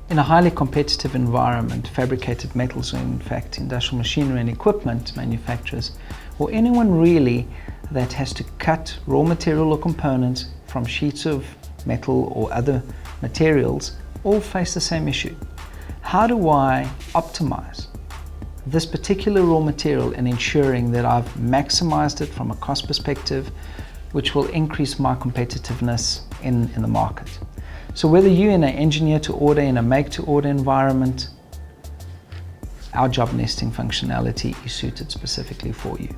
In a highly competitive environment, fabricated metals, or in fact industrial machinery and equipment manufacturers, or anyone really that has to cut raw material or components from sheets of metal or other materials, all face the same issue. How do I optimize this particular raw material and ensuring that I've maximized it from a cost perspective, which will increase my competitiveness in the market? So whether you're in an engineer to order, in a make to order environment, our job nesting functionality is suited specifically for you.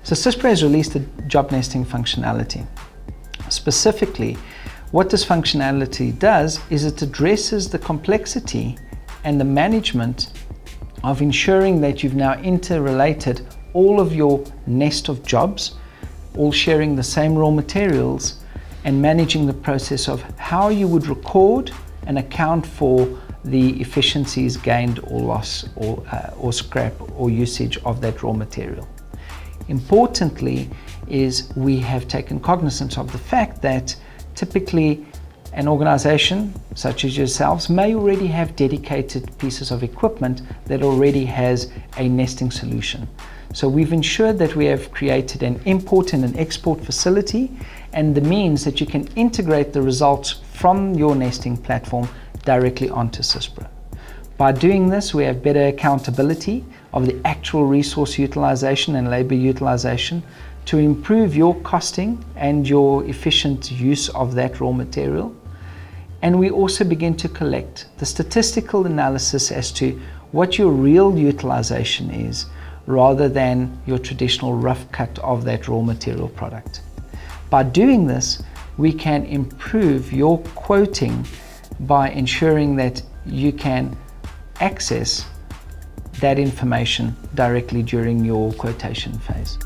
So Syspro has released a job nesting functionality. Specifically, what this functionality does is it addresses the complexity and the management of ensuring that you've now interrelated all of your nest of jobs, all sharing the same raw materials, and managing the process of how you would record and account for the efficiencies gained or loss or scrap or usage of that raw material. Importantly is we have taken cognizance of the fact that typically an organization such as yourselves may already have dedicated pieces of equipment that already has a nesting solution. So we've ensured that we have created an import and an export facility and the means that you can integrate the results from your nesting platform directly onto Syspro. By doing this, we have better accountability of the actual resource utilization and labor utilization to improve your costing and your efficient use of that raw material. And we also begin to collect the statistical analysis as to what your real utilization is, rather than your traditional rough cut of that raw material product. By doing this, we can improve your quoting by ensuring that you can access that information directly during your quotation phase.